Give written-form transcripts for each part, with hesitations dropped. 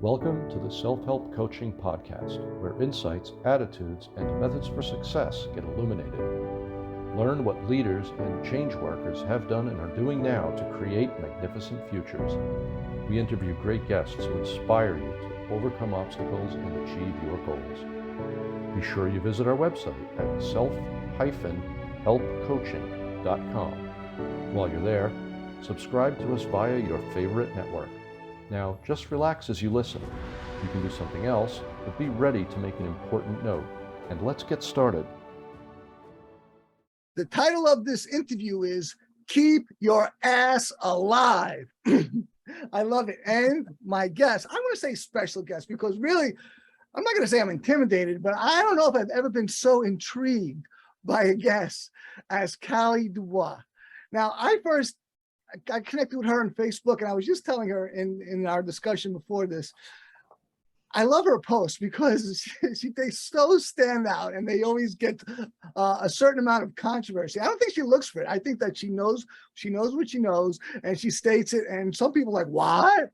Welcome to the Self-Help Coaching Podcast, where insights, attitudes, and methods for success get illuminated. Learn what leaders and change workers have done and are doing now to create magnificent futures. We interview great guests who inspire you to overcome obstacles and achieve your goals. Be sure you visit our website at self-helpcoaching.com. While you're there, subscribe to us via your favorite network. Now, just relax as you listen. You can do something else, but be ready to make an important note. And let's get started. The title of this interview is Keep Your Ass Alive. I love it. And my guest, I want to say special guest, because really, I'm not going to say I'm intimidated, but I don't know if I've ever been so intrigued by a guest as Callie Dubois. Now, I connected with her on Facebook, and I was just telling her in our discussion before this, I love her posts because they so stand out, and they always get a certain amount of controversy. I don't think she looks for it. I think that she knows what she knows, and she states it. And some people are like, what?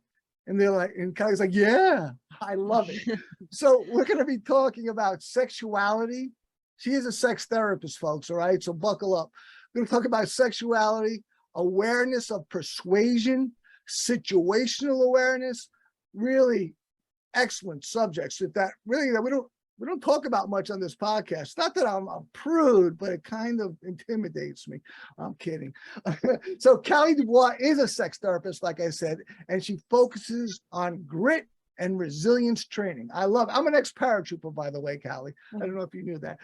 And they're like, and Kylie's like, yeah, I love it. So we're going to be talking about sexuality. She is a sex therapist, folks. All right. So buckle up. We're going to talk about sexuality, awareness of persuasion, situational awareness, really excellent subjects that we don't talk about much on this podcast. Not that I'm a prude, but it kind of intimidates me. I'm kidding. So Callie Dubois is a sex therapist, like I said, and she focuses on grit and resilience training. I'm an ex-paratrooper, by the way, Callie. I don't know if you knew that.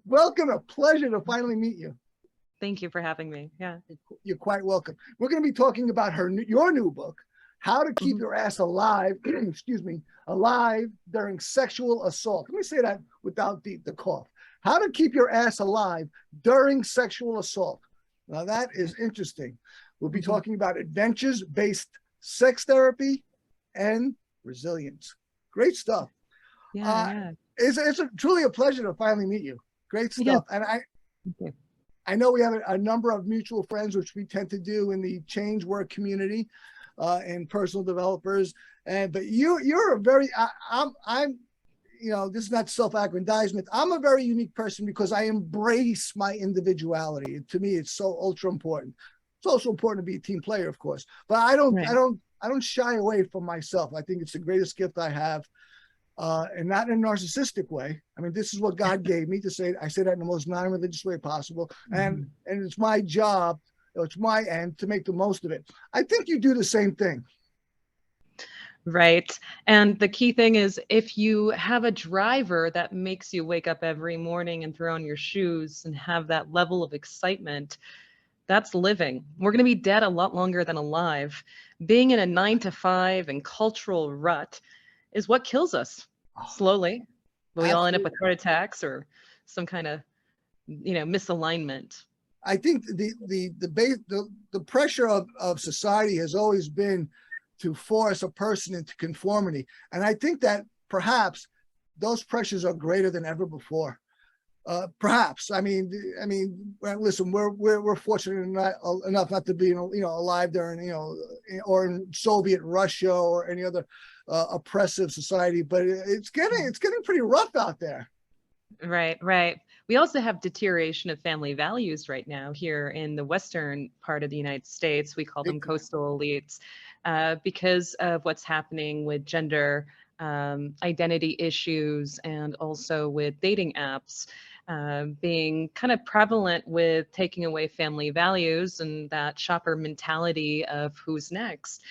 Welcome, a pleasure to finally meet you. Thank you for having me. Yeah. You're quite welcome. We're going to be talking about your new book, How to Keep Your Ass Alive, alive during sexual assault. Let me say that without the cough. How to keep your ass alive during sexual assault. Now that is interesting. We'll be talking about adventures-based sex therapy and resilience. Great stuff. Yeah. It's truly a pleasure to finally meet you. Great stuff. Yeah. And I know we have a number of mutual friends, which we tend to do in the change work community and personal developers. But you're a very, I'm, this is not self-aggrandizement. I'm a very unique person because I embrace my individuality. To me, it's so ultra important. It's also important to be a team player, of course, but I don't shy away from myself. I think it's the greatest gift I have. And not in a narcissistic way. I mean, this is what God gave me to say. I say that in the most non-religious way possible. And it's my job, it's my end to make the most of it. I think you do the same thing. Right. And the key thing is, if you have a driver that makes you wake up every morning and throw on your shoes and have that level of excitement, that's living. We're going to be dead a lot longer than alive. Being in a 9-to-5 and cultural rut is what kills us slowly. But we all end up with heart attacks or some kind of, misalignment. I think the pressure of society has always been to force a person into conformity, and I think that perhaps those pressures are greater than ever before. Perhaps. I mean, listen, we're fortunate enough not to be, alive during, or in Soviet Russia or any other oppressive society, but it's getting pretty rough out there. Right. We also have deterioration of family values right now here in the western part of the United States. We call them coastal elites because of what's happening with gender identity issues, and also with dating apps being kind of prevalent with taking away family values and that shopper mentality of who's next.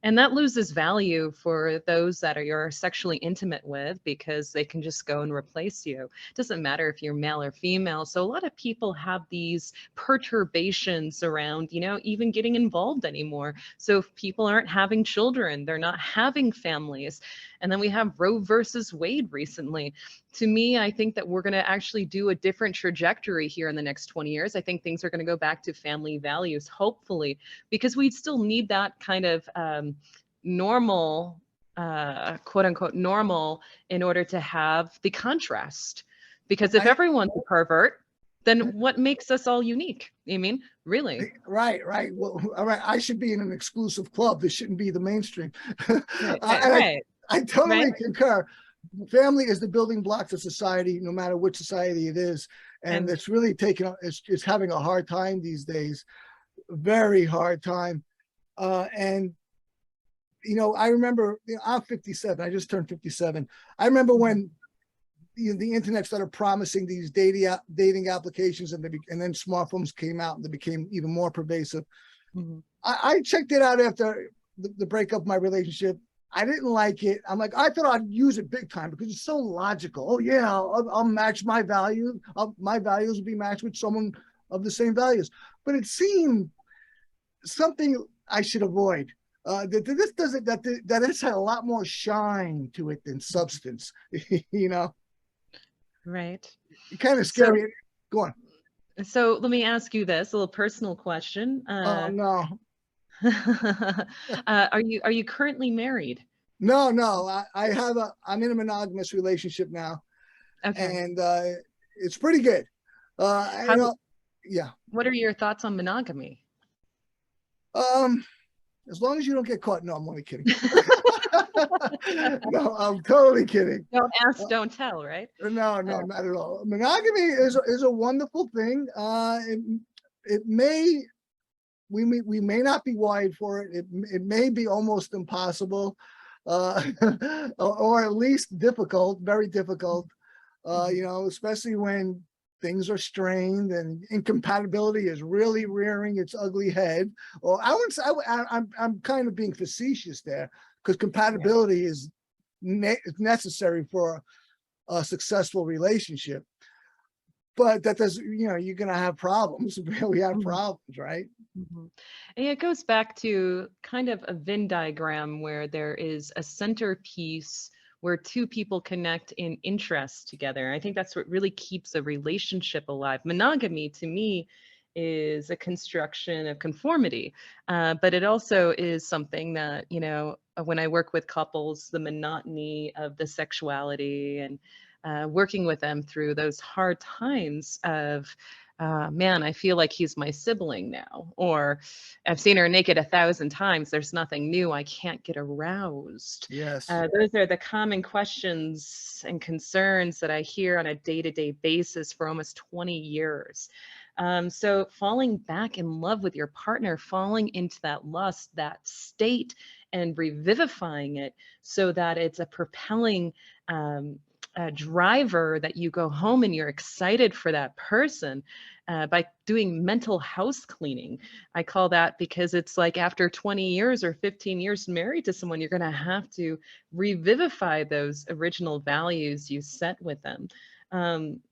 And that loses value for those that you're sexually intimate with, because they can just go and replace you. It doesn't matter if you're male or female. So a lot of people have these perturbations around, even getting involved anymore. So if people aren't having children, they're not having families. And then we have Roe versus Wade recently. To me, I think that we're going to actually do a different trajectory here in the next 20 years. I think things are going to go back to family values, hopefully, because we still need that kind of normal, quote unquote, normal in order to have the contrast. Because if everyone's a pervert, then what makes us all unique? I mean, really? Right, right. Well, all right. I should be in an exclusive club. This shouldn't be the mainstream. Right, And right, I right. totally concur. Family is the building blocks of society, no matter which society it is. And And it's really it's having a hard time these days, very hard time. And I remember, I'm 57. I just turned 57. I remember when the internet started promising these dating applications, and then smartphones came out and they became even more pervasive. Mhm. I checked it out after the breakup of my relationship. I didn't like it. I'm like, I thought I'd use it big time because it's so logical. Oh yeah, I'll match my value. My values will be matched with someone of the same values. But it seemed something I should avoid. That this doesn't that this had a lot more shine to it than substance. you know, Right. kind of So, scary. Go on. so let me ask you this, a little personal question. Oh no, Are you currently married? no. I'm in a monogamous relationship now, Okay. and it's pretty good. How, Yeah. what are your thoughts on monogamy? Um, as long as you don't get caught. No, I'm only kidding. No, I'm totally kidding. Don't ask, don't tell, right? No, not at all. Monogamy is a wonderful thing. It may we may not be wired for it. It may be almost impossible, uh, or at least difficult, very difficult. Especially when things are strained and incompatibility is really rearing its ugly head. Or I wouldn't say I'm kind of being facetious there, because Yeah. compatibility is necessary for a successful relationship. But that does, you're going to have problems. We have Mhm. problems, right? Mhm. And it goes back to kind of a Venn diagram where there is a centerpiece where two people connect in interest together. I think that's what really keeps a relationship alive. Monogamy, to me, is a construction of conformity, but it also is something that, when I work with couples, the monotony of the sexuality and working with them through those hard times of man, I feel like he's my sibling now. Or I've seen her naked 1,000 times. There's nothing new. I can't get aroused. Yes. Those are the common questions and concerns that I hear on a day-to-day basis for almost 20 years. So falling back in love with your partner, falling into that lust, that state, and revivifying it so that it's a propelling driver that you go home and you're excited for that person by doing mental house cleaning. I call that because it's like after 20 years or 15 years married to someone, you're going to have to revivify those original values you set with them.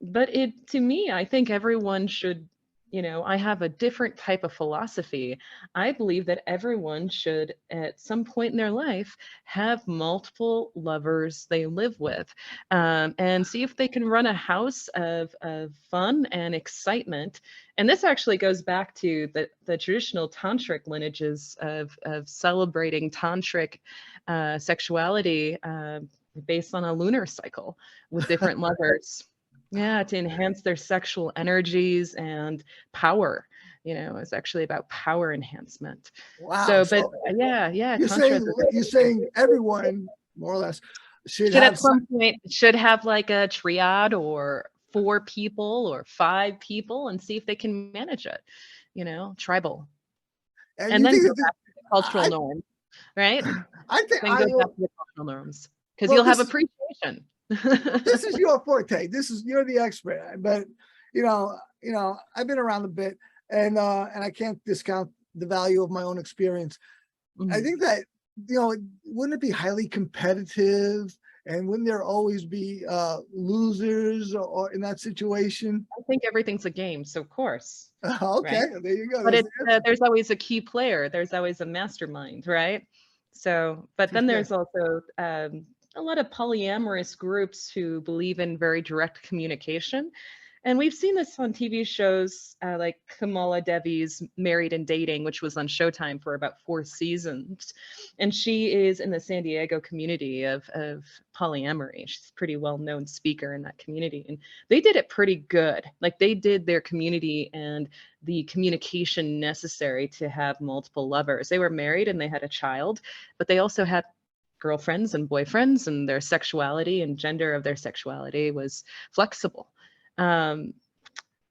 But to me, I think everyone should, I have a different type of philosophy. I believe that everyone should, at some point in their life, have multiple lovers they live with, and see if they can run a house of fun and excitement. And this actually goes back to the traditional tantric lineages of celebrating tantric sexuality based on a lunar cycle with different lovers. Yeah, to enhance their sexual energies and power. It's actually about power enhancement. Wow. So, but So yeah, Tantra is a you're very saying everyone more or less should should have at some point should have like a triad or 4 people or 5 people and see if they can manage it, tribal. and And you then think go that back to the cultural I norms, right? I think Then I go back to the cultural norms because well you'll have appreciation. this is your forte. You're the expert. But I've been around a bit, and I can't discount the value of my own experience. I Mhm. think that wouldn't it be highly competitive, and wouldn't there always be losers or in that situation? I think everything's a game, so of course, Okay, right? there you go. But There's the answer. there's always a key player. There's always a mastermind, right? So, but then Touche. there's also a lot of polyamorous groups who believe in very direct communication. And we've seen this on TV shows like Kamala Devi's Married and Dating, which was on Showtime for about 4 seasons. And she is in the San Diego community of polyamory. She's a pretty well-known speaker in that community. And they did it pretty good. Like they did their community and the communication necessary to have multiple lovers. They were married and they had a child, but they also had girlfriends and boyfriends, and their sexuality and gender of their sexuality was flexible.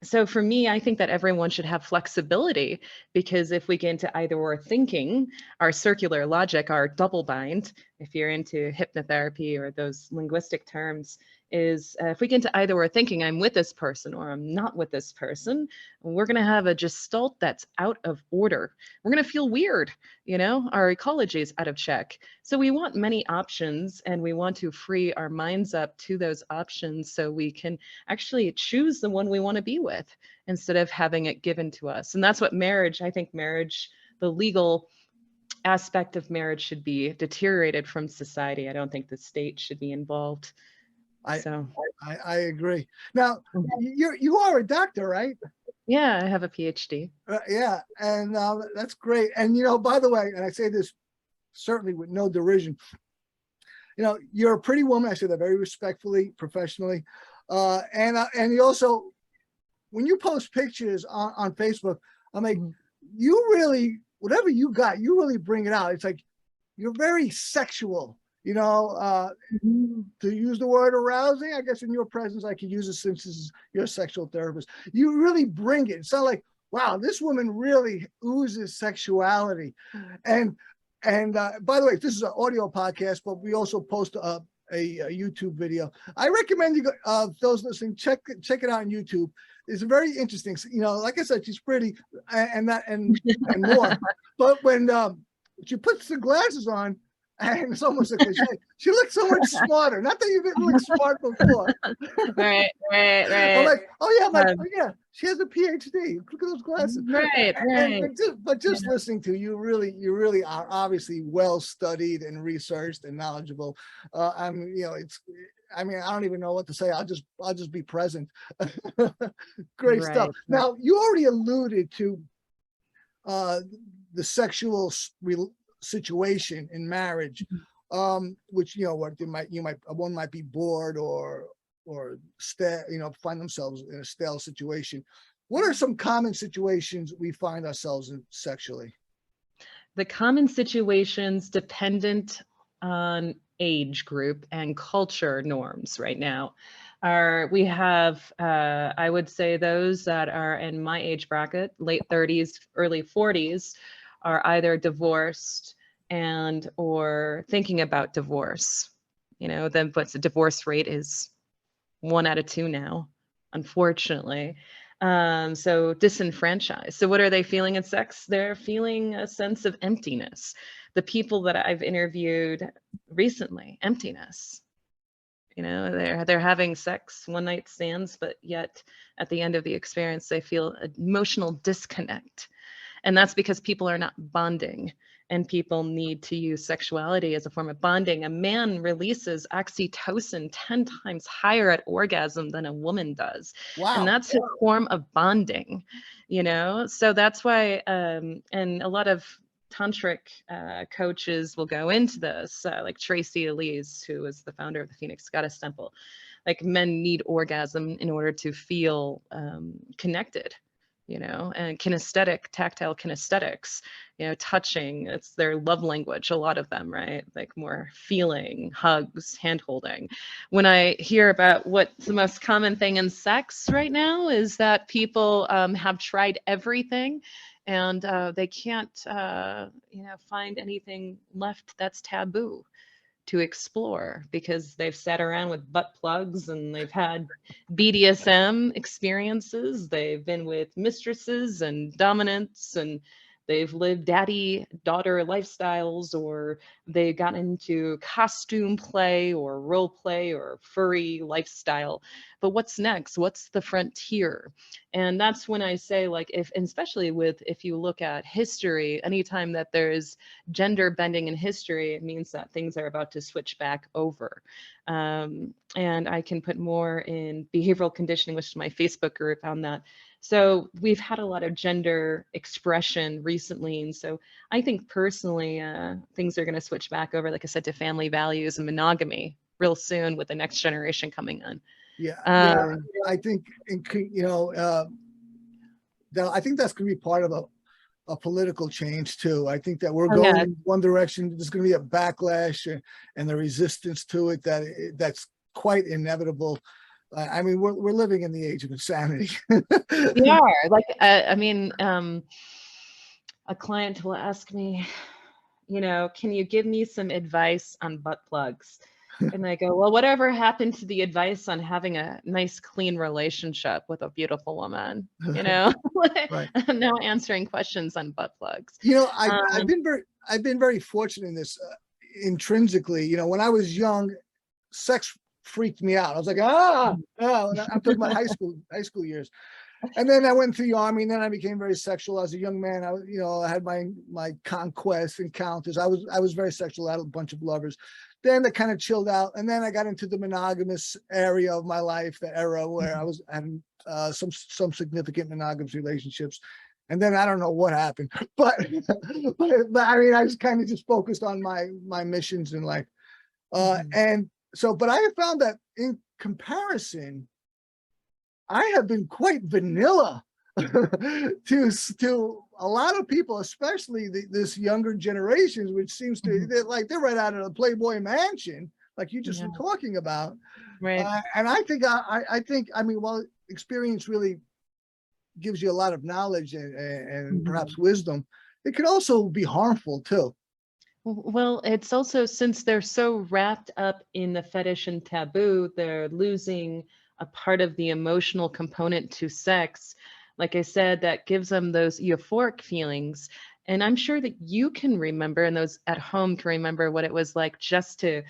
So for me, I think that everyone should have flexibility, because if we get into either or thinking, our circular logic, our double bind, if you're into hypnotherapy or those linguistic terms, is if we get into either or thinking, I'm with this person or I'm not with this person, we're going to have a gestalt that's out of order. We're going to feel weird, you know, our ecology is out of check. So we want many options, and we want to free our minds up to those options so we can actually choose the one we want to be with instead of having it given to us. And that's what marriage, I think marriage, the legal aspect of marriage should be deteriorated from society. I don't think the state should be involved. I agree. Now, you are a doctor, right? Yeah, I have a PhD. Yeah, and that's great. And you know, by the way, and I say this certainly with no derision, you know, you're a pretty woman. I say that very respectfully, professionally, and you also, when you post pictures on Facebook, I'm like, you really, whatever you got, you really bring it out. It's like you're very sexual. You know, to use the word arousing, I guess in your presence, I could use it since this is your sexual therapist. You really bring it. It's not like, wow, this woman really oozes sexuality. And by the way, this is an audio podcast, but we also post a YouTube video. I recommend you, those listening, check it out on YouTube. It's very interesting. You know, like I said, she's pretty and more. But when she puts the glasses on, and it's almost a cliche, she looks so much smarter. Not that you didn't look smart before. Right. I'm like, oh yeah, she has a PhD. Look at those glasses. Right. But just listening to you, you really are obviously well studied and researched and knowledgeable. I mean, I don't even know what to say. I'll just be present. Great stuff. Now, you already alluded to the sexual situation in marriage, which, you know, what one might be bored or find themselves in a stale situation. What are some common situations we find ourselves in sexually? The common situations dependent on age group and culture norms right now we have, I would say those that are in my age bracket, late 30s, early 40s, are either divorced and or thinking about divorce. You know, but the divorce rate is 1 out of 2 now, unfortunately. So disenfranchised. So what are they feeling in sex? They're feeling a sense of emptiness. The people that I've interviewed recently, emptiness. You know, they're having sex, one night stands, but yet at the end of the experience, they feel emotional disconnect. And that's because people are not bonding, and people need to use sexuality as a form of bonding. A man releases oxytocin 10 times higher at orgasm than a woman does. Wow. And that's a form of bonding, you know? So that's why, and a lot of tantric coaches will go into this, like Tracy Elise, who is the founder of the Phoenix Goddess Temple. Like, men need orgasm in order to feel connected, you know, and tactile kinesthetics, you know, touching, it's their love language, a lot of them, right? Like more feeling, hugs, hand holding. When I hear about what's the most common thing in sex right now is that people have tried everything, and they can't, find anything left that's taboo to explore, because they've sat around with butt plugs and they've had BDSM experiences. They've been with mistresses and dominants, and they've lived daddy-daughter lifestyles, or they got into costume play or role play or furry lifestyle. But what's next? What's the frontier? And that's when I say, like, if you look at history, anytime that there's gender bending in history, it means that things are about to switch back over. And I can put more in behavioral conditioning, which is my Facebook group, on that. So we've had a lot of gender expression recently. And so I think personally, things are going to switch back over, like I said, to family values and monogamy real soon with the next generation coming on. Yeah, I think, I think that's going to be part of a political change too. I think that we're going in one direction. There's going to be a backlash and the resistance to it that's quite inevitable. I mean, we're living in the age of insanity. We are. Like, a client will ask me, can you give me some advice on butt plugs? And I go, well, whatever happened to the advice on having a nice, clean relationship with a beautiful woman? Right. I'm now answering questions on butt plugs. I've been very fortunate in this intrinsically. When I was young, sex freaked me out. I was like, I'm talking about high school years. And then I went through the army, and then I became very sexual as a young man. I had my conquests, encounters. I was very sexual. I had a bunch of lovers. Then that kind of chilled out, and then I got into the monogamous area of my life, the era where I was having some significant monogamous relationships. And then I don't know what happened, but I mean, I was kind of just focused on my missions in life, and so. But I have found that in comparison, I have been quite vanilla to a lot of people, especially this younger generations, which seems to they're right out of the Playboy Mansion, like you just were talking about. Right. And I think while experience really gives you a lot of knowledge and perhaps wisdom, it can also be harmful too. Well, it's also, since they're so wrapped up in the fetish and taboo, they're losing a part of the emotional component to sex. Like I said, that gives them those euphoric feelings. And I'm sure that you can remember, and those at home can remember, what it was like just to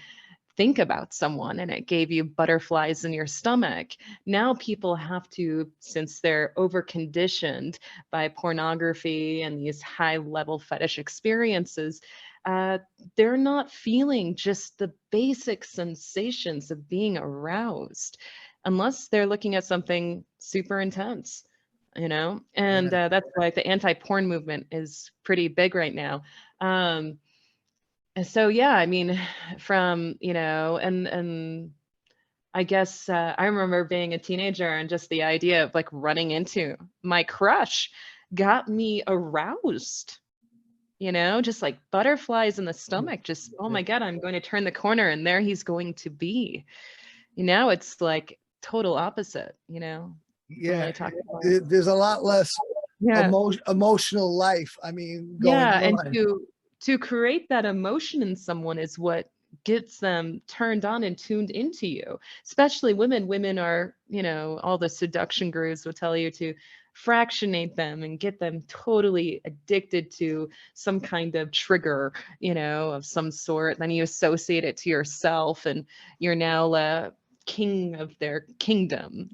think about someone and it gave you butterflies in your stomach. Now people have to, since they're over conditioned by pornography and these high level fetish experiences, they're not feeling just the basic sensations of being aroused unless they're looking at something super intense, and that's why the anti-porn movement is pretty big right now. And so, yeah, I mean, from, and I guess I remember being a teenager, and just the idea of like running into my crush got me aroused, just like butterflies in the stomach, just, oh my God, I'm going to turn the corner and there he's going to be. Now it's like total opposite, Yeah, there's a lot less emotional life. I mean, and to create that emotion in someone is what gets them turned on and tuned into you, especially women. Women are, all the seduction gurus will tell you to fractionate them and get them totally addicted to some kind of trigger, of some sort. Then you associate it to yourself and you're now king of their kingdom,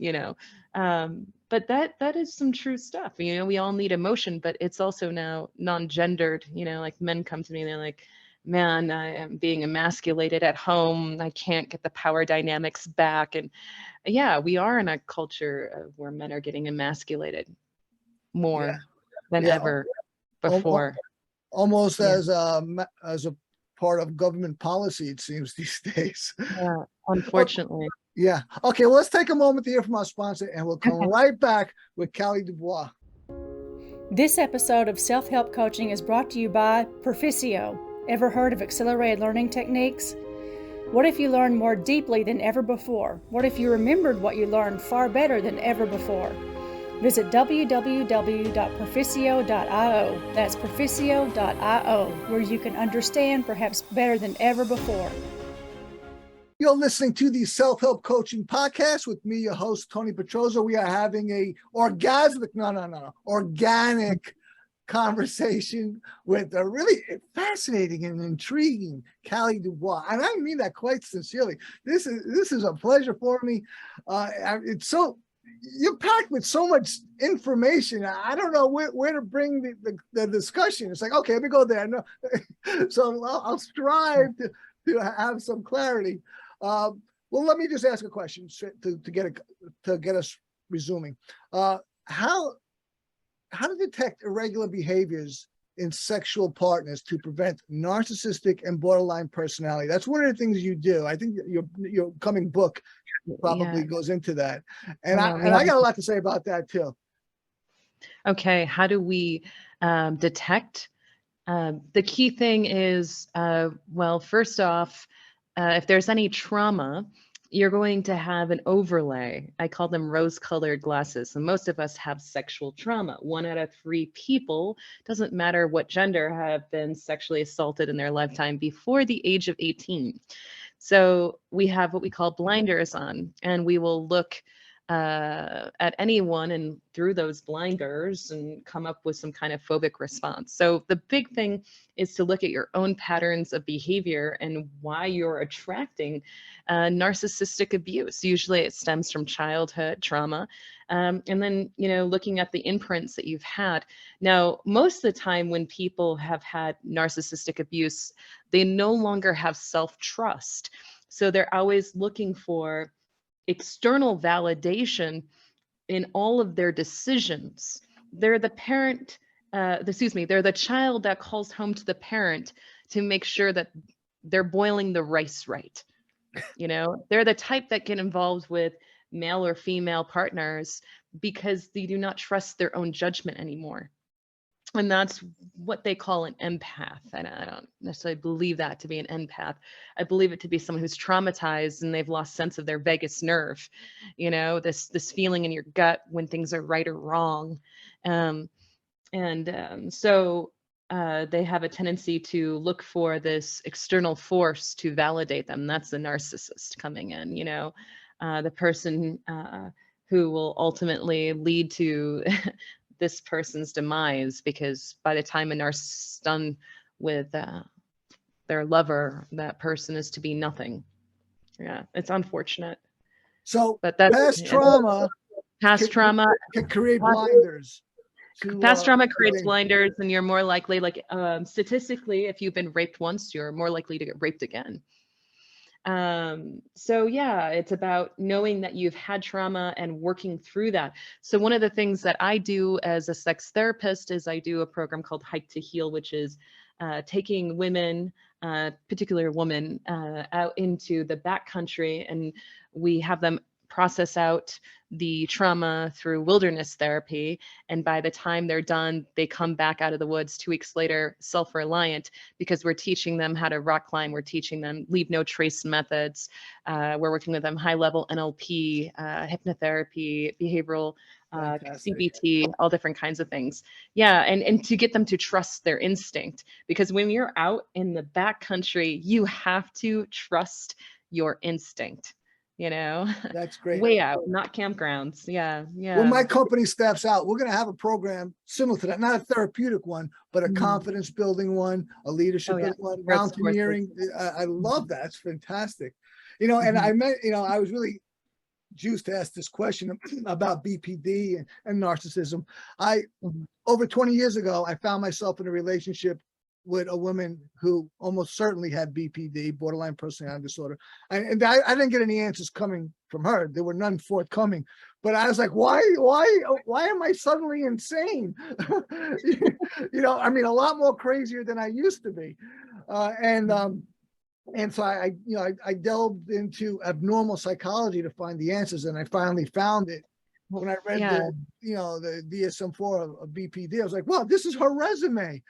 but that is some true stuff. We all need emotion, but it's also now non-gendered. Like men come to me and they're like, man, I am being emasculated at home. I can't get the power dynamics back. And yeah, we are in a culture where men are getting emasculated more than ever before. Almost as a part of government policy, it seems these days. Yeah, unfortunately. Yeah. Okay, well, let's take a moment to hear from our sponsor, and we'll come right back with Callie Dubois. This episode of Self-Help Coaching is brought to you by Proficio. Ever heard of accelerated learning techniques? What if you learned more deeply than ever before? What if you remembered what you learned far better than ever before? Visit www.proficio.io. That's proficio.io, where you can understand perhaps better than ever before. You're listening to the Self-Help Coaching Podcast with me, your host, Tony Petrozza. We are having a organic conversation with a really fascinating and intriguing Callie Dubois. And I mean that quite sincerely. This is a pleasure for me. It's so, you're packed with so much information. I don't know where to bring the discussion. It's like, okay, let me go there. No. So I'll strive to have some clarity. Well, let me just ask a question to get us resuming. How to detect irregular behaviors in sexual partners to prevent narcissistic and borderline personality. That's one of the things you do. I think your coming book probably goes into that. And I got a lot to say about that too. Okay, how do we detect? The key thing is, well, first off, if there's any trauma, you're going to have an overlay. I call them rose-colored glasses. And most of us have sexual trauma. 1 out of 3 people, doesn't matter what gender, have been sexually assaulted in their lifetime before the age of 18. So we have what we call blinders on, and we will look at anyone and through those blinders and come up with some kind of phobic response. So the big thing is to look at your own patterns of behavior and why you're attracting narcissistic abuse. Usually it stems from childhood trauma. And then, looking at the imprints that you've had. Now, most of the time when people have had narcissistic abuse, they no longer have self-trust. So they're always looking for external validation in all of their decisions. They're the parent, they're the child that calls home to the parent to make sure that they're boiling the rice right. They're the type that get involved with male or female partners because they do not trust their own judgment anymore. And that's what they call an empath. And I don't necessarily believe that to be an empath. I believe it to be someone who's traumatized and they've lost sense of their vagus nerve, this feeling in your gut when things are right or wrong. So they have a tendency to look for this external force to validate them. That's the narcissist coming in, the person who will ultimately lead to this person's demise, because by the time a narcissist is done with their lover, that person is to be nothing. Yeah, it's unfortunate. So, but that's past trauma can create blinders. Past trauma creates blinders, and you're more likely, statistically, if you've been raped once, you're more likely to get raped again. So yeah, it's about knowing that you've had trauma and working through that. So one of the things that I do as a sex therapist is I do a program called Hike to Heal, which is taking women, particular women, out into the backcountry, and we have them process out the trauma through wilderness therapy. And by the time they're done, they come back out of the woods 2 weeks later, self-reliant, because we're teaching them how to rock climb. We're teaching them leave no trace methods. We're working with them high-level NLP, hypnotherapy, behavioral, CBT, all different kinds of things. Yeah, and to get them to trust their instinct, because when you're out in the backcountry, you have to trust your instinct. That's great. Way out, not campgrounds. Yeah. When my company steps out, we're going to have a program similar to that, not a therapeutic one, but a confidence building one, a leadership building one, mountaineering. I love that. It's fantastic. And I meant, I was really juiced to ask this question about BPD and narcissism. Over 20 years ago, I found myself in a relationship with a woman who almost certainly had BPD, borderline personality disorder. And I didn't get any answers coming from her. There were none forthcoming. But I was like, why am I suddenly insane? A lot more crazier than I used to be. And so I delved into abnormal psychology to find the answers, and I finally found it. When I read the DSM-4 of BPD, I was like, "Wow, this is her resume."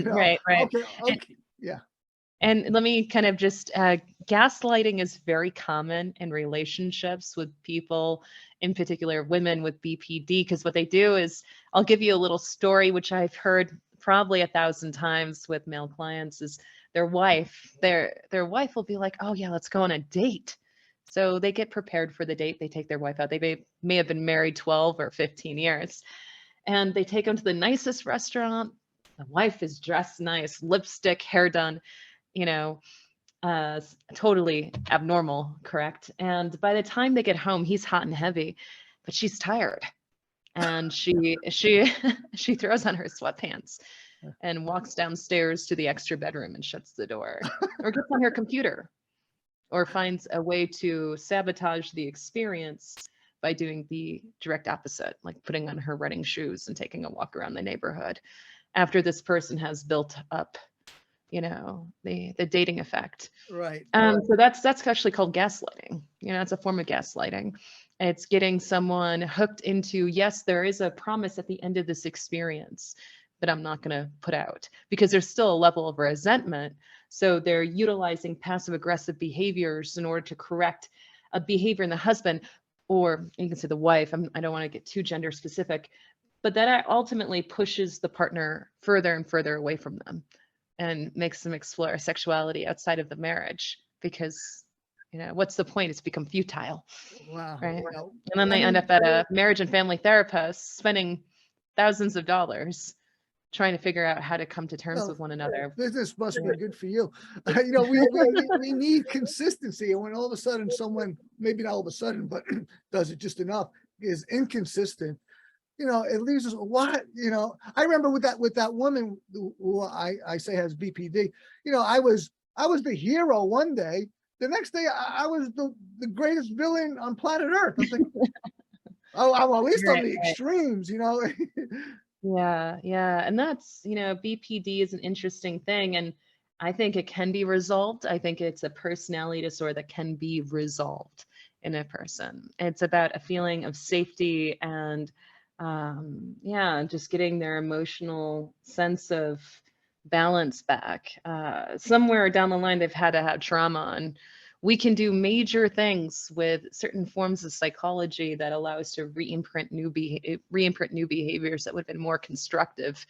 Right. Okay, yeah. And let me kind of just gaslighting is very common in relationships with people, in particular women with BPD, because what they do is, I'll give you a little story which I've heard probably 1,000 times with male clients, is their wife will be like, "Oh yeah, let's go on a date." So they get prepared for the date. They take their wife out. They may have been married 12 or 15 years. And they take him to the nicest restaurant. The wife is dressed nice, lipstick, hair done, you know, totally abnormal, correct? And by the time they get home, he's hot and heavy, but she's tired. And she she throws on her sweatpants and walks downstairs to the extra bedroom and shuts the door, or gets on her computer, or finds a way to sabotage the experience by doing the direct opposite, like putting on her running shoes and taking a walk around the neighborhood after this person has built up, you know, the dating effect. Right. So that's actually called gaslighting. You know, it's a form of gaslighting. It's getting someone hooked into, yes, there is a promise at the end of this experience that I'm not going to put out, because there's still a level of resentment. So they're utilizing passive aggressive behaviors in order to correct a behavior in the husband, or you can say the wife. I don't want to get too gender specific, but that ultimately pushes the partner further and further away from them and makes them explore sexuality outside of the marriage, because, you know, what's the point? It's become futile. Wow. Right. Wow. And then they end up at a marriage and family therapist spending thousands of dollars trying to figure out how to come to terms with one another. Business must be good for you. You know, we need consistency. And when all of a sudden someone, maybe not all of a sudden, but does it just enough, is inconsistent, you know, it leaves us, what, you know, I remember with that woman who I say has BPD, you know, I was the hero one day. The next day I was the greatest villain on planet Earth. I was like, oh, I'm at least on the extremes, you know. Yeah. And that's, you know, BPD is an interesting thing. And I think it can be resolved. I think it's a personality disorder that can be resolved in a person. It's about a feeling of safety and, just getting their emotional sense of balance back. Somewhere down the line, they've had to have trauma, and we can do major things with certain forms of psychology that allow us to re-imprint new behaviors that would have been more constructive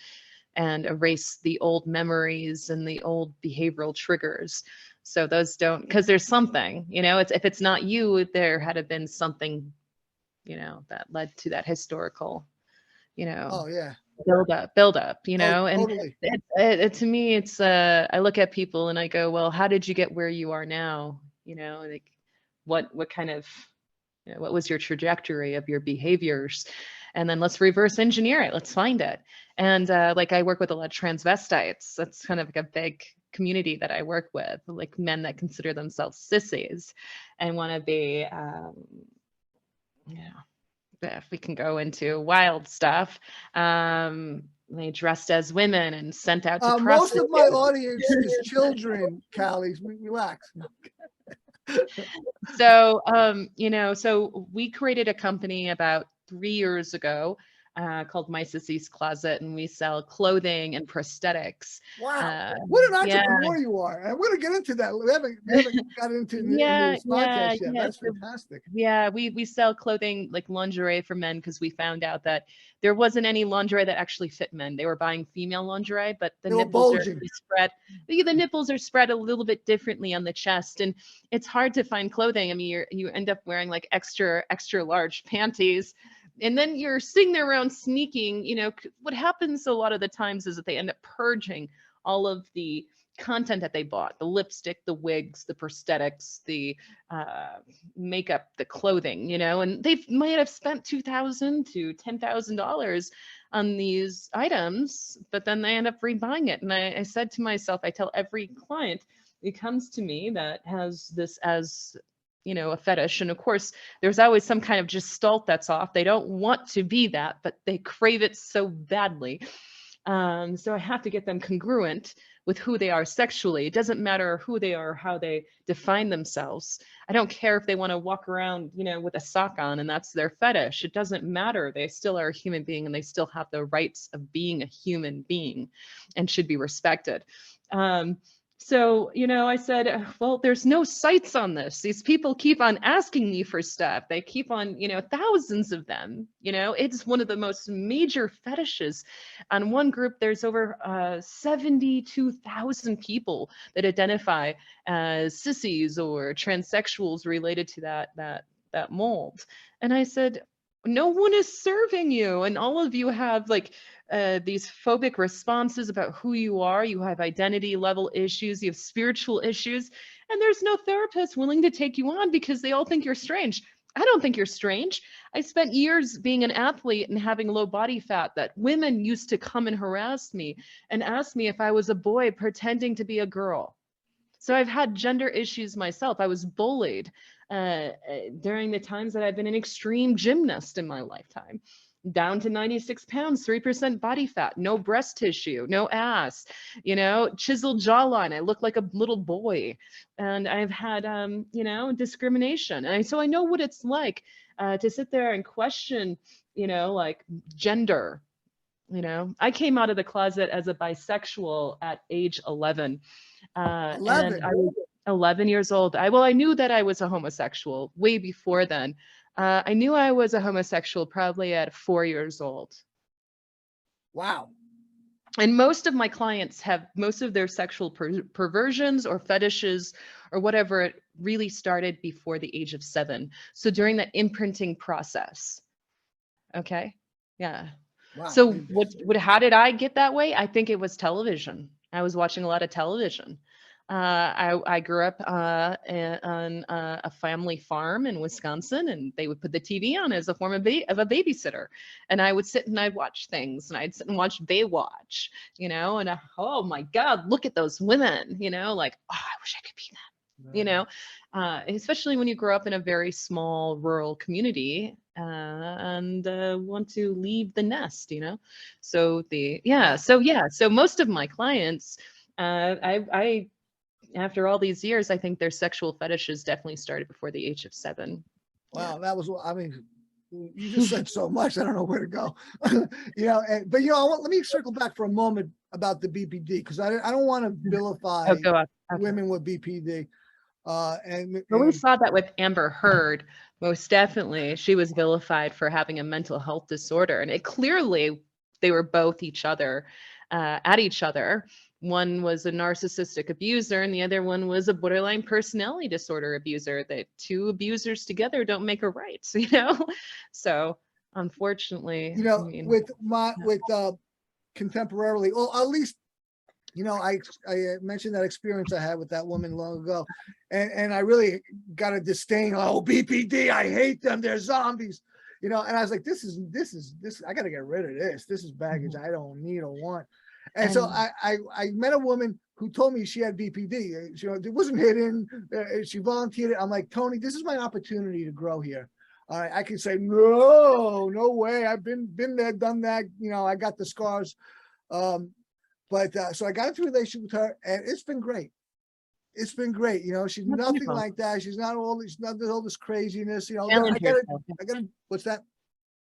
and erase the old memories and the old behavioral triggers. So those don't, because there's something, you know, if it's not you, there had to been something, you know, that led to that historical, you know. Oh yeah. Build up, you know. Oh, totally. And to me, it's I look at people and I go, well, how did you get where you are now? You know, like what kind of, you know, what was your trajectory of your behaviors? And then let's reverse engineer it. Let's find it. And like I work with a lot of transvestites. That's kind of like a big community that I work with, like men that consider themselves sissies and want to be, if we can go into wild stuff, they dressed as women and sent out to most of my audience is children, Callie. Relax. So, you know, so we created a company about 3 years ago called My Sissy's Closet, and we sell clothing and prosthetics. Wow, what an entrepreneur you are! And we're gonna get into that. We haven't got into this podcast yet. That's fantastic. Yeah, we sell clothing like lingerie for men, because we found out that there wasn't any lingerie that actually fit men. They were buying female lingerie, but the nipples are spread. The nipples are spread a little bit differently on the chest, and it's hard to find clothing. I mean, you end up wearing like extra large panties. And then you're sitting there around sneaking, you know, what happens a lot of the times is that they end up purging all of the content that they bought, the lipstick, the wigs, the prosthetics, the makeup, the clothing, you know, and they might have spent $2,000 to $10,000 on these items, but then they end up rebuying it. And I said to myself, I tell every client who comes to me that has this as, you know, a fetish. And of course, there's always some kind of gestalt that's off. They don't want to be that, but they crave it so badly. So I have to get them congruent with who they are sexually. It doesn't matter who they are, or how they define themselves. I don't care if they want to walk around, you know, with a sock on and that's their fetish. It doesn't matter. They still are a human being, and they still have the rights of being a human being and should be respected. So, you know, I said, well, there's no sites on this. These people keep on asking me for stuff. They keep on, you know, thousands of them. You know, it's one of the most major fetishes. On one group, there's over 72,000 people that identify as sissies or transsexuals related to that mold. And I said, no one is serving you, and all of you have like these phobic responses about who you are. You have identity level issues, you have spiritual issues, and there's no therapist willing to take you on because they all think you're strange. I don't think you're strange. I spent years being an athlete and having low body fat that women used to come and harass me and ask me if I was a boy pretending to be a girl. So I've had gender issues myself. I was bullied during the times that I've been an extreme gymnast in my lifetime. Down to 96 pounds, 3% body fat, no breast tissue, no ass, chiseled jawline. I look like a little boy. And I've had, discrimination. And so I know what it's like to sit there and question, like gender. I came out of the closet as a bisexual at age 11. 11. And I was 11 years old. I knew that I was a homosexual way before then. I knew I was a homosexual probably at 4 years old. Wow. And most of my clients have most of their sexual perversions or fetishes or whatever, it really started before the age of 7. So during that imprinting process. Okay. Yeah. Wow. So how did I get that way? I think it was television. I was watching a lot of television. I grew up on a family farm in Wisconsin, and they would put the TV on as a form of a babysitter. And I would sit and I'd watch things, and I'd sit and watch Baywatch, and oh my God, look at those women, like, oh, I wish I could be them, especially when you grow up in a very small rural community and want to leave the nest, So so most of my clients, I after all these years, I think their sexual fetishes definitely started before the age of 7. Wow, that was, you just said so much. I don't know where to go. Let me circle back for a moment about the BPD, because I don't want to vilify women with BPD. We saw that with Amber Heard. Most definitely, she was vilified for having a mental health disorder, and they were both at each other. One was a narcissistic abuser, and the other one was a borderline personality disorder abuser. The two abusers together don't make a right, So unfortunately, contemporarily, or at least, I mentioned that experience I had with that woman long ago, and I really got a disdain. Oh, BPD, I hate them. They're zombies. And I was like, this. I got to get rid of this. This is baggage I don't need or want. And so I met a woman who told me she had BPD. It wasn't hidden. She volunteered. I'm like, Tony, this is my opportunity to grow here. All right, I can say, no way. I've been there, done that. I got the scars. So I got into a relationship with her, and it's been great. It's been great. She's nothing like that. She's not all this craziness. What's that?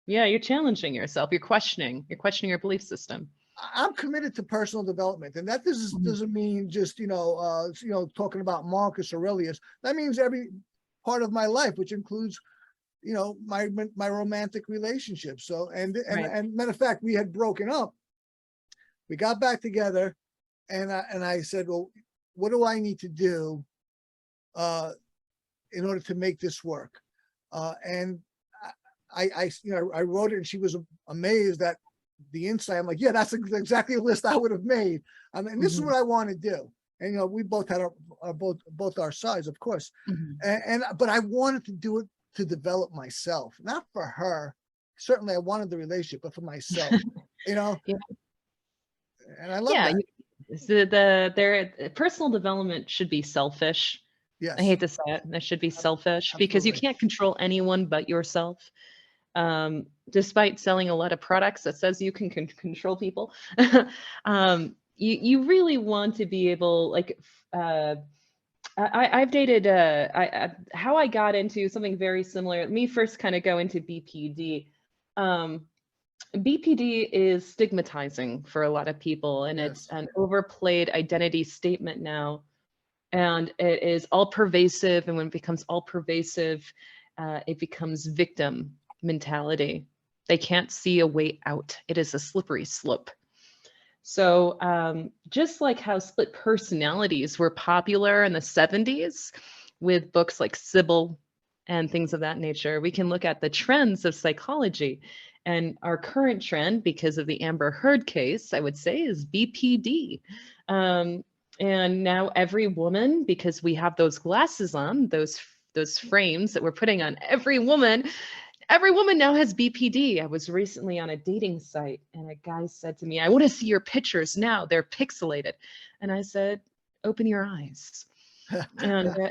Yeah, you're challenging yourself. You're questioning your belief system. I'm committed to personal development, and that doesn't mean just talking about Marcus Aurelius. That means every part of my life, which includes my romantic relationships. So and matter of fact, we had broken up. We got back together, and I said, well, what do I need to do in order to make this work? And I wrote it, and she was amazed that the insight. I'm like, yeah, that's exactly a list I would have made. This is what I want to do. And we both had both our sides, of course. But I wanted to do it to develop myself, not for her. Certainly, I wanted the relationship, but for myself. Yeah. And I love that. The personal development should be selfish. Yes. I hate to say it. That should be selfish. Absolutely. Because you can't control anyone but yourself. Despite selling a lot of products that says you can control people, you really want to be able, I've dated, how I got into something very similar. Let me first kind of go into BPD. BPD is stigmatizing for a lot of people, and it's an overplayed identity statement now. And it is all pervasive. And when it becomes all pervasive, it becomes victim mentality. They can't see a way out. It is a slippery slope. So just like how split personalities were popular in the 70s with books like Sybil and things of that nature. We can look at the trends of psychology. And our current trend, because of the Amber Heard case, I would say, is BPD. And now every woman, because we have those glasses on, those frames that we're putting on every woman now has BPD. I was recently on a dating site and a guy said to me, I want to see your pictures now. They're pixelated. And I said, open your eyes. And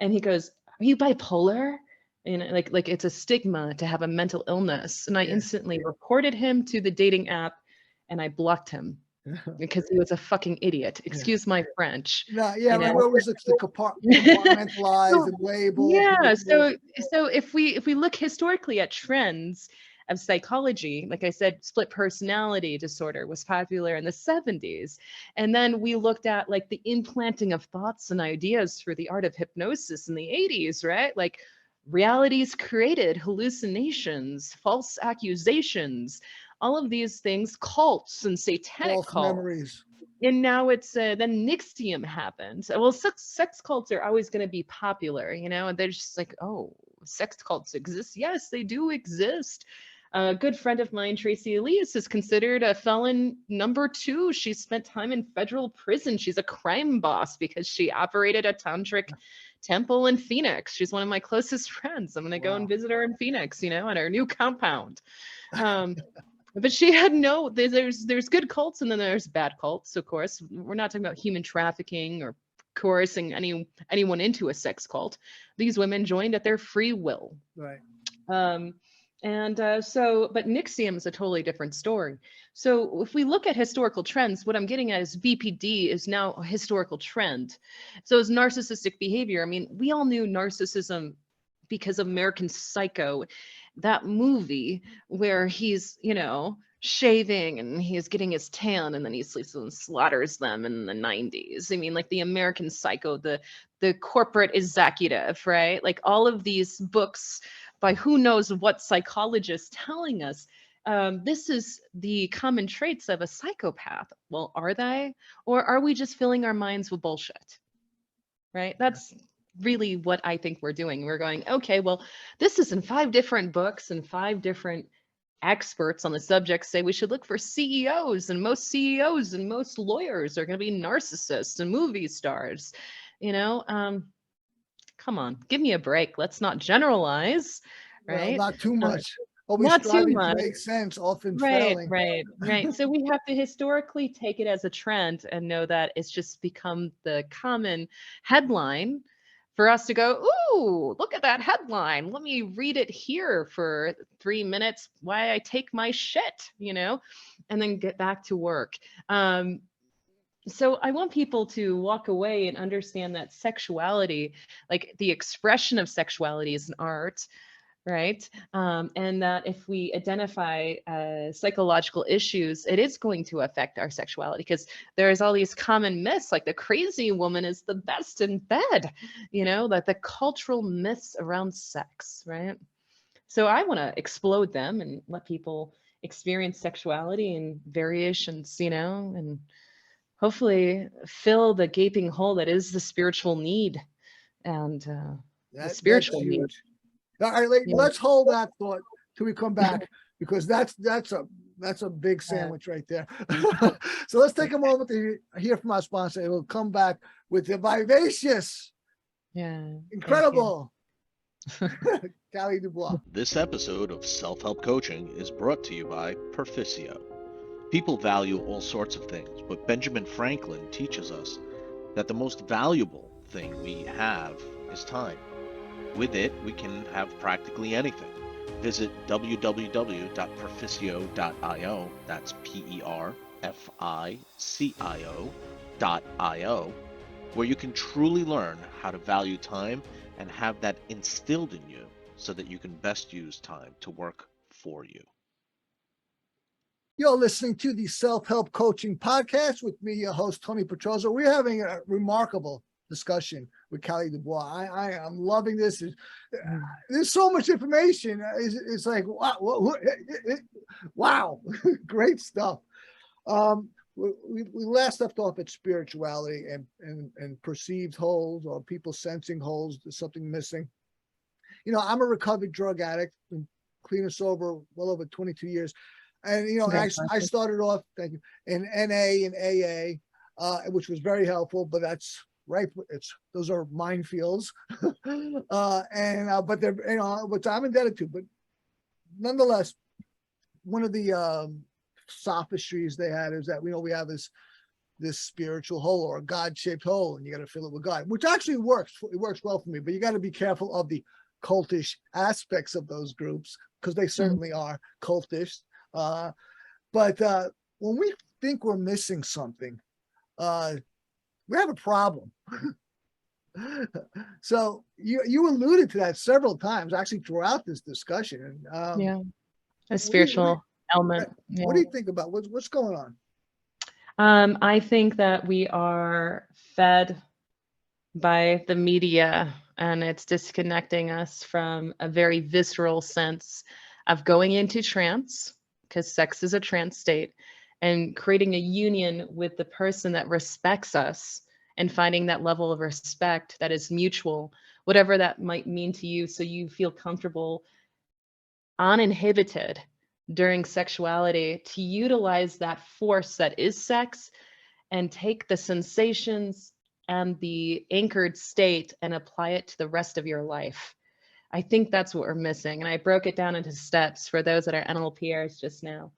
he goes, are you bipolar? And like it's a stigma to have a mental illness. And I instantly reported him to the dating app and I blocked him because he was a fucking idiot. Excuse my French. No, yeah, we always look to compartmentalize and label. Yeah. So if we look historically at trends of psychology, like I said, split personality disorder was popular in the 70s. And then we looked at like the implanting of thoughts and ideas through the art of hypnosis in the 80s, right? Like realities created, hallucinations, false accusations, all of these things, cults and satanic False cults. memories. And now it's then NXIVM happened. Well, sex cults are always going to be popular, you know, and they're just like, oh, sex cults exist. Yes, they do exist. A good friend of mine, Tracy Elias, is considered a felon number 2. She spent time in federal prison. She's a crime boss because she operated a tantric temple in Phoenix. She's one of my closest friends. I'm going to go and visit her in Phoenix, you know, at her new compound. But she had there's good cults and then there's bad cults, of course. We're not talking about human trafficking or coercing anyone into a sex cult. These women joined at their free will. Right. But NXIVM is a totally different story. So if we look at historical trends, what I'm getting at is BPD is now a historical trend. So is narcissistic behavior. I mean, we all knew narcissism because of American Psycho, that movie where he's, you know, shaving and he's getting his tan and then he sleeps and slaughters them in the 90s. I mean, like the American Psycho, the corporate executive, right? Like all of these books by who knows what psychologists telling us this is the common traits of a psychopath. Well, are they? Or are we just filling our minds with bullshit? Right? That's really what I think we're doing. We're going, okay, well, this is in 5 different books and 5 different experts on the subject say we should look for CEOs, and most CEOs and most lawyers are going to be narcissists and movie stars. You know, come on, give me a break. Let's not generalize, right? Well, not too much. Always not too striving much. to make sense, often failing. Right. So we have to historically take it as a trend and know that it's just become the common headline for us to go, ooh, look at that headline. Let me read it here for 3 minutes while I take my shit, you know, and then get back to work. So I want people to walk away and understand that sexuality, like the expression of sexuality, is an art, right? And that if we identify psychological issues, it is going to affect our sexuality, because there's all these common myths, like the crazy woman is the best in bed, you know, like the cultural myths around sex, right? So I want to explode them and let people experience sexuality and variations, you know, and hopefully fill the gaping hole that is the spiritual need and the spiritual need. All right, let's hold that thought till we come back, because that's a big sandwich right there. So let's take a moment to hear from our sponsor, and we'll come back with the vivacious, incredible Callie Dubois. This episode of Self-Help Coaching is brought to you by Perficio. People value all sorts of things, but Benjamin Franklin teaches us that the most valuable thing we have is time. With it, we can have practically anything. Visit www.perficio.io, that's PERFICIO.io, where you can truly learn how to value time and have that instilled in you so that you can best use time to work for you. You're listening to the Self-Help Coaching Podcast with me, your host, Tony Petrozza. We're having a remarkable discussion with Callie Dubois. I am loving this. There's so much information. It's like, wow. Great stuff. We last left off at spirituality and perceived holes, or people sensing holes, there's something missing. I'm a recovered drug addict, been clean and sober well over 22 years. And, I started off, thank you, in NA and AA, which was very helpful, but that's right. Those are minefields. But they're, which I'm indebted to, but nonetheless, one of the sophistries they had is that, we have this spiritual hole or a God-shaped hole, and you got to fill it with God, which actually works. It works well for me, but you got to be careful of the cultish aspects of those groups, because they certainly are cultish. But when we think we're missing something, we have a problem. So you alluded to that several times, actually, throughout this discussion. And a spiritual element. What do you think about what's going on? I think that we are fed by the media, and it's disconnecting us from a very visceral sense of going into trance, because sex is a trance state, and creating a union with the person that respects us, and finding that level of respect that is mutual, whatever that might mean to you, so you feel comfortable, uninhibited during sexuality, to utilize that force that is sex and take the sensations and the anchored state and apply it to the rest of your life. I think that's what we're missing. And I broke it down into steps for those that are NLPers just now.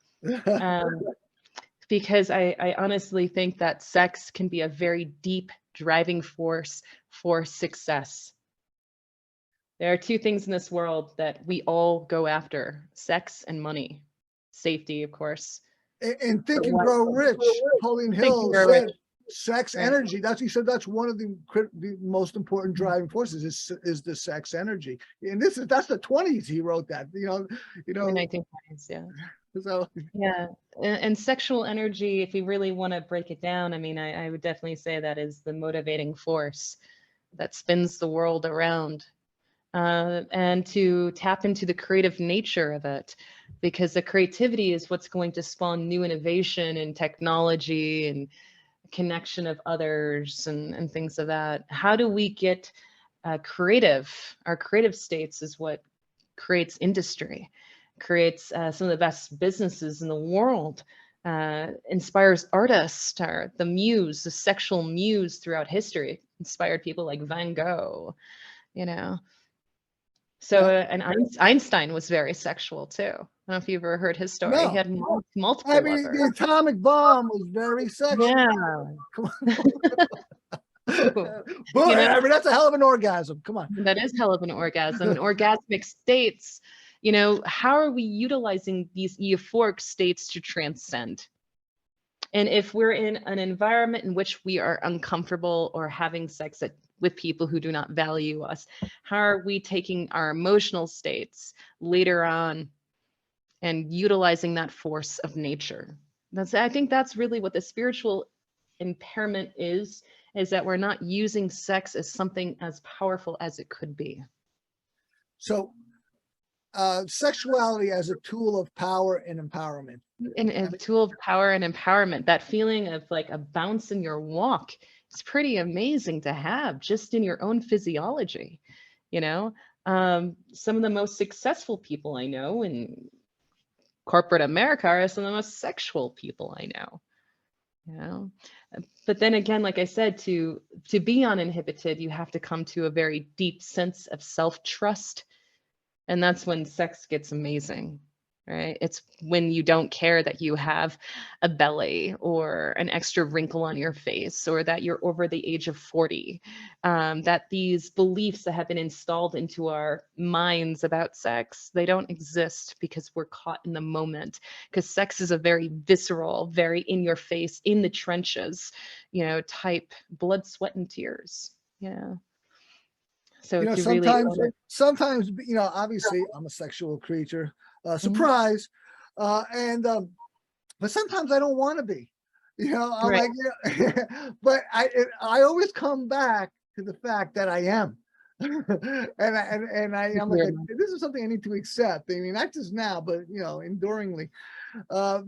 Because I honestly think that sex can be a very deep driving force for success. There are two things in this world that we all go after: sex and money. Safety, of course. And Think and Grow Rich, Napoleon Hill said, sex energy. He said that's one of the most important driving forces is the sex energy. And that's the 20s. He wrote that. The 1920s, yeah. So yeah, and sexual energy, if we really want to break it down, I would definitely say that is the motivating force that spins the world around. And to tap into the creative nature of it, because the creativity is what's going to spawn new innovation and technology and connection of others and things of that. How do we get creative? Our creative states is what creates industry, creates some of the best businesses in the world, inspires artists, the muse, the sexual muse throughout history, inspired people like Van Gogh, So, and Einstein was very sexual too. I don't know if you've ever heard his story. No. He had multiple lovers. The atomic bomb was very sexual. Yeah. Come on. That's a hell of an orgasm. Come on. That is hell of an orgasm. And orgasmic states, how are we utilizing these euphoric states to transcend? And if we're in an environment in which we are uncomfortable or having sex with people who do not value us, how are we taking our emotional states later on and utilizing that force of nature? I think that's really what the spiritual impairment is that we're not using sex as something as powerful as it could be. So sexuality as a tool of power and empowerment. And a tool of power and empowerment, that feeling of like a bounce in your walk, it's pretty amazing to have just in your own physiology. Some of the most successful people I know in corporate America are some of the most sexual people I know. But then again, like I said, to be uninhibited, you have to come to a very deep sense of self-trust. And that's when sex gets amazing, right? It's when you don't care that you have a belly or an extra wrinkle on your face, or that you're over the age of 40, that these beliefs that have been installed into our minds about sex, they don't exist because we're caught in the moment. Because sex is a very visceral, very in your face, in the trenches, type blood, sweat, and tears. Yeah. So sometimes, obviously I'm a sexual creature, surprise. But sometimes I don't want to be, I'm right. But I always come back to the fact that I am. I'm like, this is something I need to accept. Not just now, but, enduringly,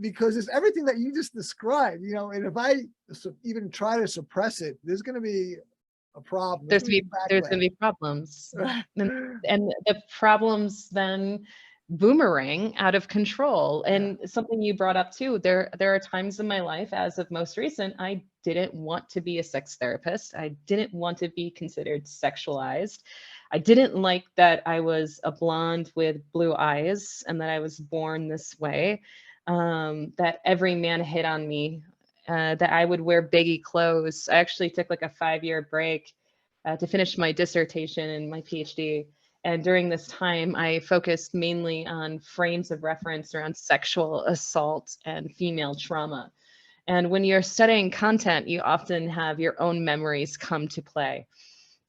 because it's everything that you just described, and if I even try to suppress it, there's going to be a problem. There's It's gonna gonna be be there's gonna backlash. be problems. And the problems then boomerang out of control. And something you brought up too, there are times in my life, as of most recent, I didn't want to be a sex therapist. I didn't want to be considered sexualized. I didn't like that I was a blonde with blue eyes and that I was born this way, that every man hit on me, that I would wear baggy clothes. I actually took like a 5-year break to finish my dissertation and my PhD. And during this time, I focused mainly on frames of reference around sexual assault and female trauma. And when you're studying content, you often have your own memories come to play.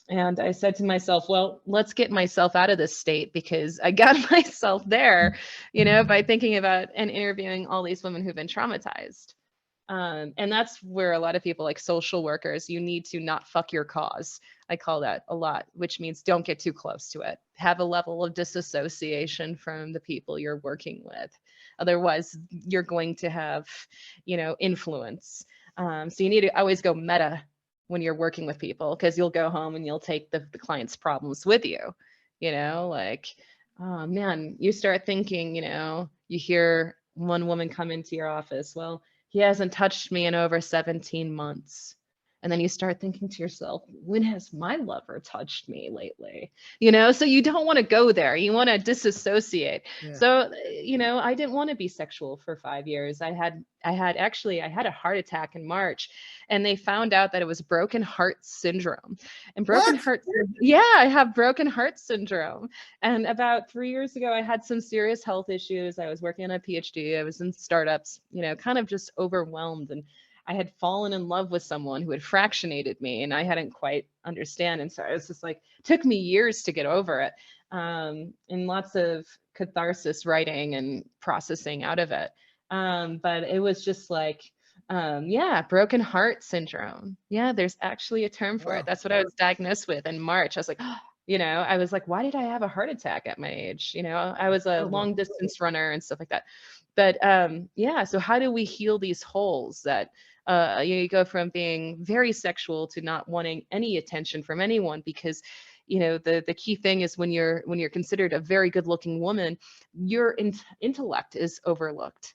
And I said to myself, well, let's get myself out of this state because I got myself there, by thinking about and interviewing all these women who've been traumatized. And that's where a lot of people, like social workers, you need to not fuck your cause. I call that a lot, which means don't get too close to it. Have a level of disassociation from the people you're working with. Otherwise, you're going to have, influence. So you need to always go meta when you're working with people, because you'll go home and you'll take the client's problems with you. Like, oh man, you start thinking, you hear one woman come into your office, well, he hasn't touched me in over 17 months. And then you start thinking to yourself, when has my lover touched me lately? So you don't want to go there. You want to disassociate. Yeah. So, I didn't want to be sexual for 5 years. I had a heart attack in March, and they found out that it was broken heart syndrome. And I have broken heart syndrome. And about 3 years ago, I had some serious health issues. I was working on a PhD. I was in startups, kind of just overwhelmed. And I had fallen in love with someone who had fractionated me, and I hadn't quite understand. And so I was just like, took me years to get over it, and lots of catharsis writing and processing out of it. But it was just like, broken heart syndrome. Yeah, there's actually a term for it. That's what I was diagnosed with in March. I was like, I was like, why did I have a heart attack at my age? I was a long distance runner and stuff like that. But so how do we heal these holes that you go from being very sexual to not wanting any attention from anyone? Because the key thing is when you're considered a very good looking woman, your intellect is overlooked.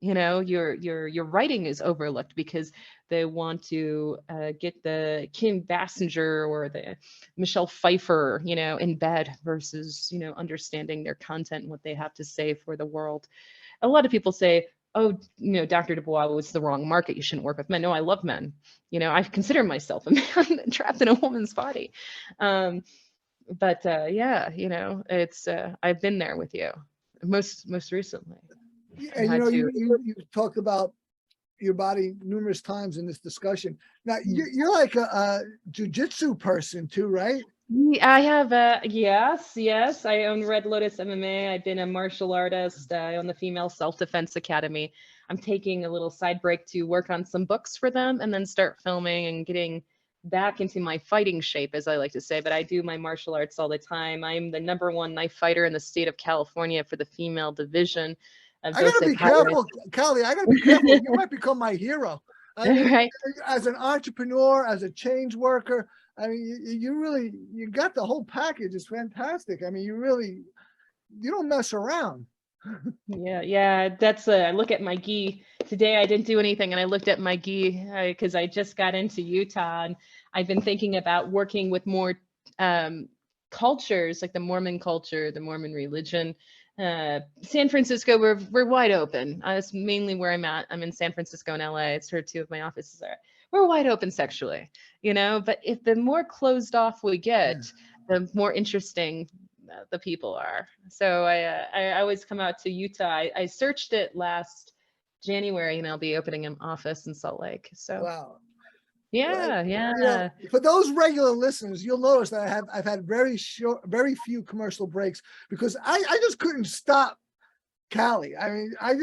Your writing is overlooked because they want to get the Kim Basinger or the Michelle Pfeiffer, in bed versus, understanding their content and what they have to say for the world. A lot of people say, oh, Dr. Dubois was the wrong market. You shouldn't work with men. No, I love men. I consider myself a man trapped in a woman's body. But it's I've been there with you most recently. And you talked about your body numerous times in this discussion. Now you're like a jujitsu person too, right? I have yes. I own Red Lotus MMA. I've been a martial artist. I own the Female Self-Defense Academy. I'm taking a little side break to work on some books for them and then start filming and getting back into my fighting shape, as I like to say. But I do my martial arts all the time. I'm the #1 knife fighter in the state of California for the female division. I gotta be careful, Kelly. I gotta be careful. You might become my hero. I mean, right. As an entrepreneur, as a change worker, I mean, you got the whole package. It's fantastic. I mean, you don't mess around. Yeah. That's I look at my gi today. I didn't do anything, and I looked at my gi because I just got into Utah, and I've been thinking about working with more cultures, like the Mormon culture, the Mormon religion. San Francisco, we're wide open. That's mainly where I'm at. I'm in San Francisco and LA. It's where 2 of my offices are. We're wide open sexually, but if the more closed off we get, the more interesting the people are. So I always come out to Utah. I searched it last January, and I'll be opening an office in Salt Lake. So wow. Yeah. For those regular listeners, you'll notice that I've had very few commercial breaks because I just couldn't stop Callie. I mean, I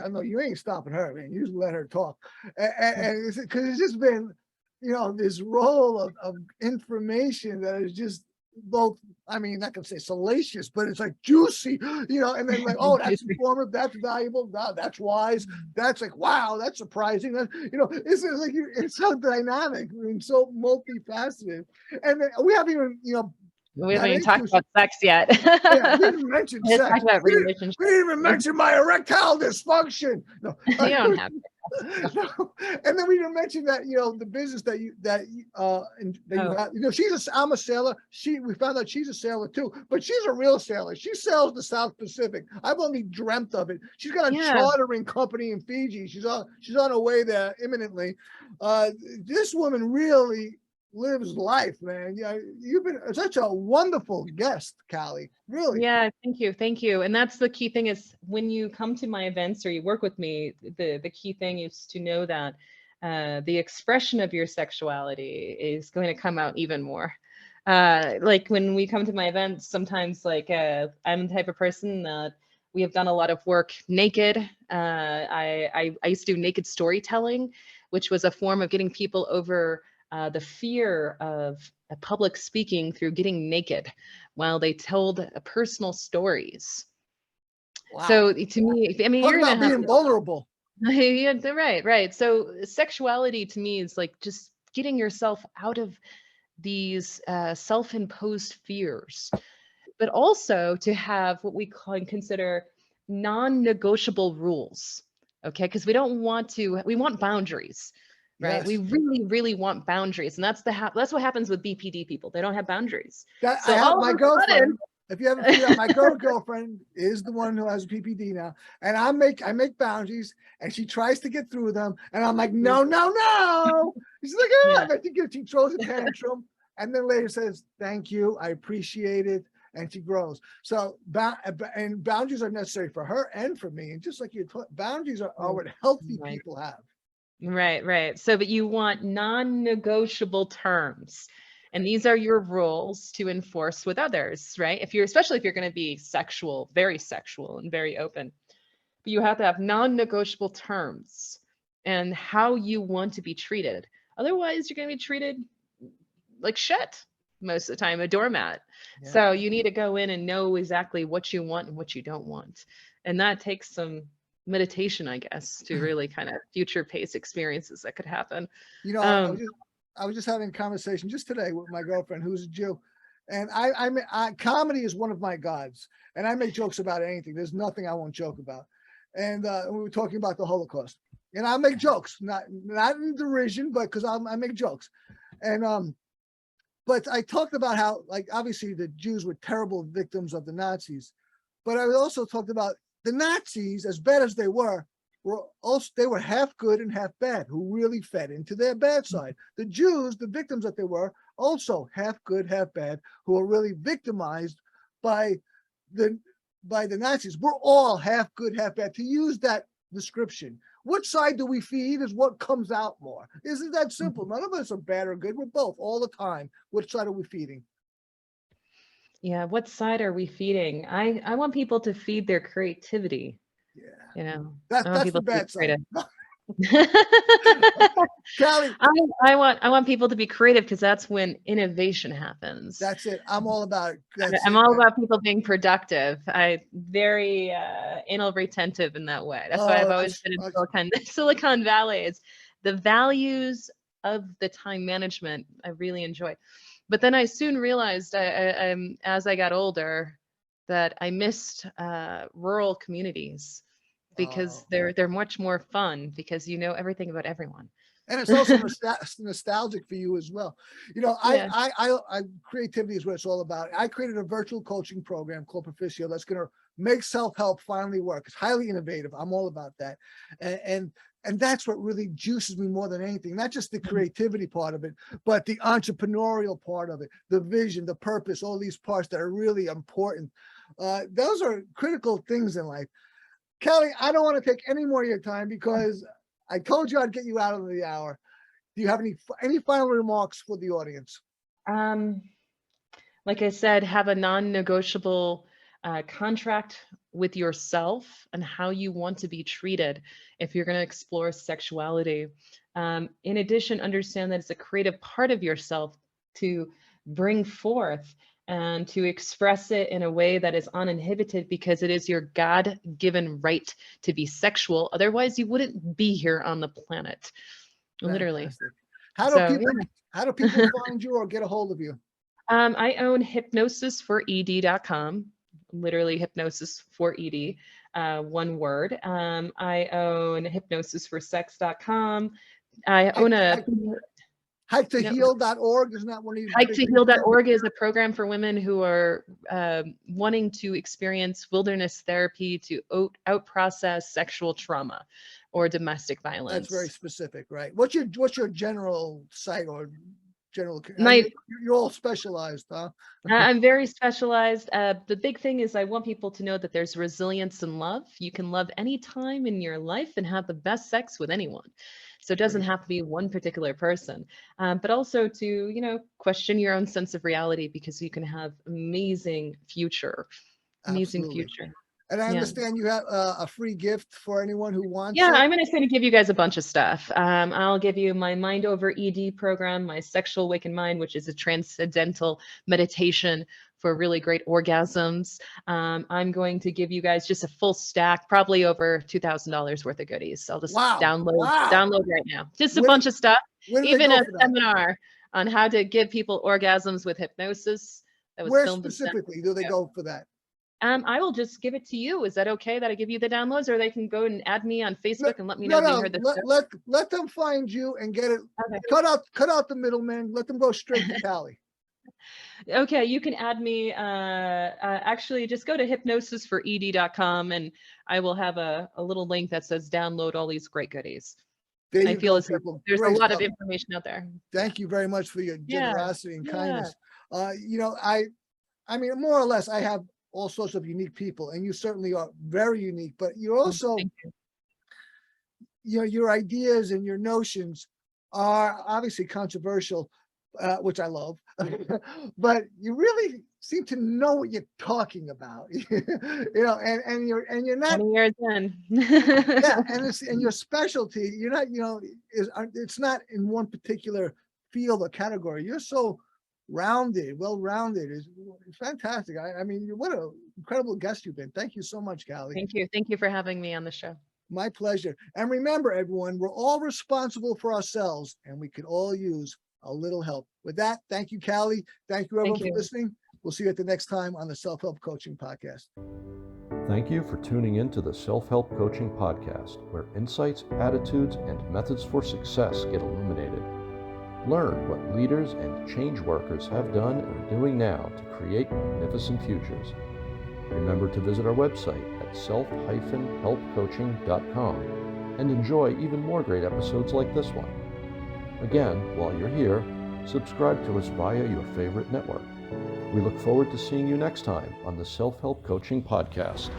know you ain't stopping her, man. You just let her talk, and because it's just been, this roll of information that is just both, I mean, not gonna say salacious, but it's like juicy, and then like, oh, that's informative, that's valuable, wow, that's wise, that's like, wow, that's surprising. It's like it's so dynamic and so multifaceted. And then we haven't even, We haven't got even talked into about sex yet. yeah, we didn't mention Let's sex. talk about We relationships. didn't even mention my erectile dysfunction. No, You don't have to. no. And then we didn't mention that the business that you have. I'm a sailor. We found out she's a sailor too, but she's a real sailor. She sails the South Pacific. I've only dreamt of it. She's got a chartering company in Fiji. She's on her way there imminently. This woman really lives life, man. Yeah, you've been such a wonderful guest, Callie. Really. Yeah, thank you. And that's the key thing is when you come to my events or you work with me, the key thing is to know that the expression of your sexuality is going to come out even more. Like when we come to my events, sometimes like I'm the type of person that we have done a lot of work naked. I used to do naked storytelling, which was a form of getting people over the fear of public speaking through getting naked while they told personal stories. Wow. So to me, I mean, Talk you're about gonna being vulnerable. Yeah, right. So sexuality to me is like just getting yourself out of these self-imposed fears, but also to have what we consider non-negotiable rules. Okay, because we want boundaries. Right. Yes. We really, really want boundaries. And that's what happens with BPD people. They don't have boundaries. So I have my girlfriend. If you haven't figured out, my girlfriend is the one who has a PPD now. And I make boundaries and she tries to get through them. And I'm like, no. She's like, I think she throws a tantrum and then later says, thank you. I appreciate it. And she grows. So and boundaries are necessary for her and for me. And just like boundaries are what healthy people have. Right. So, but you want non-negotiable terms. And these are your rules to enforce with others, right? Especially if you're going to be sexual, very sexual and very open. But you have to have non-negotiable terms and how you want to be treated. Otherwise, you're going to be treated like shit most of the time, a doormat. Yeah. So you need to go in and know exactly what you want and what you don't want. And that takes some meditation, I guess, to really kind of future pace experiences that could happen. I was just having a conversation just today with my girlfriend who's a Jew, and comedy is one of my gods, and I make jokes about anything. There's nothing I won't joke about. And we were talking about the Holocaust, and I make jokes, not in derision, but because I make jokes. And but I talked about how, like, obviously the Jews were terrible victims of the Nazis, but I also talked about the Nazis, as bad as they were half good and half bad, who really fed into their bad side. The Jews, the victims that they were, also half good, half bad, who were really victimized by the Nazis. We're all half good, half bad. To use that description, what side do we feed is what comes out more. Isn't that simple? None of us are bad or good. We're both all the time. Which side are we feeding? Yeah, what side are we feeding? I want people to feed their creativity. Yeah, that's the bad side. Callie, I want people to be creative because that's when innovation happens. That's it. I'm all about it. I'm all about people being productive. I very anal retentive in that way. That's why I've always been in Silicon Valley. It's the values of the time management I really enjoy. But then I soon realized as I got older that I missed rural communities because they're much more fun because you know everything about everyone. And it's also nostalgic for you as well. I creativity is what it's all about. I created a virtual coaching program called Proficio that's going to make self-help finally work. It's highly innovative. I'm all about that. And that's what really juices me more than anything, not just the creativity part of it, but the entrepreneurial part of it, the vision, the purpose, all these parts that are really important. Those are critical things in life. Kelly, I don't want to take any more of your time because I told you I'd get you out of the hour. Do you have any final remarks for the audience? Like I said, have a non-negotiable contract with yourself and how you want to be treated if you're going to explore sexuality. In addition, understand that it's a creative part of yourself to bring forth and to express it in a way that is uninhibited, because it is your God-given right to be sexual. Otherwise, you wouldn't be here on the planet. Literally. Fantastic. How do So, people yeah. how do people find you or get a hold of you? I own hypnosisfored.com, literally hypnosis for ED, one word. I own hypnosisforsex.com. I own a Hiketoheal.org, isn't that one of your big things? Hiketoheal.org is a program for women who are wanting to experience wilderness therapy to out-process sexual trauma or domestic violence. That's very specific, right? What's your general site or general? My- You're all specialized, huh? I'm very specialized. The big thing is I want people to know that there's resilience in love. You can love any time in your life and have the best sex with anyone. So it doesn't have to be one particular person, but also to, question your own sense of reality, because you can have amazing future. Absolutely. And I Yeah. understand you have a free gift for anyone who wants Yeah, it. I'm going to give you guys a bunch of stuff. I'll give you my Mind Over ED program, my Sexual Awakened Mind, which is a transcendental meditation for really great orgasms. I'm going to give you guys just a full stack, probably over $2,000 worth of goodies. I'll just download right now. Just a bunch of stuff, even a seminar on how to give people orgasms with hypnosis. That was Where filmed specifically do they go for that? I will just give it to you. Is that okay that I give you the downloads, or they can go and add me on Facebook and let me know they heard this? Let them find you and get it. Okay. Cut out the middleman. Let them go straight to Callie. Okay, you can add me. Actually, just go to hypnosisfored.com and I will have a little link that says download all these great goodies. I feel as if there's a lot of information out there. Thank you very much for your generosity and kindness. I mean, more or less, I have all sorts of unique people, and you certainly are very unique, but you're also, your ideas and your notions are obviously controversial, which I love, but you really seem to know what you're talking about, and you're not 20 years in. Yeah, and your specialty, you're not, it's not in one particular field or category. You're so well-rounded. It's fantastic. I mean, what an incredible guest you've been. Thank you so much, Callie. Thank you for having me on the show. My pleasure. And remember, everyone, we're all responsible for ourselves, and we could all use a little help. With that, thank you, Callie. Thank you, everyone, for listening. We'll see you at the next time on the Self-Help Coaching Podcast. Thank you for tuning in to the Self-Help Coaching Podcast, where insights, attitudes, and methods for success get illuminated. Learn what leaders and change workers have done and are doing now to create magnificent futures. Remember to visit our website at self-helpcoaching.com and enjoy even more great episodes like this one. Again, while you're here, subscribe to us via your favorite network. We look forward to seeing you next time on the Self-Help Coaching Podcast.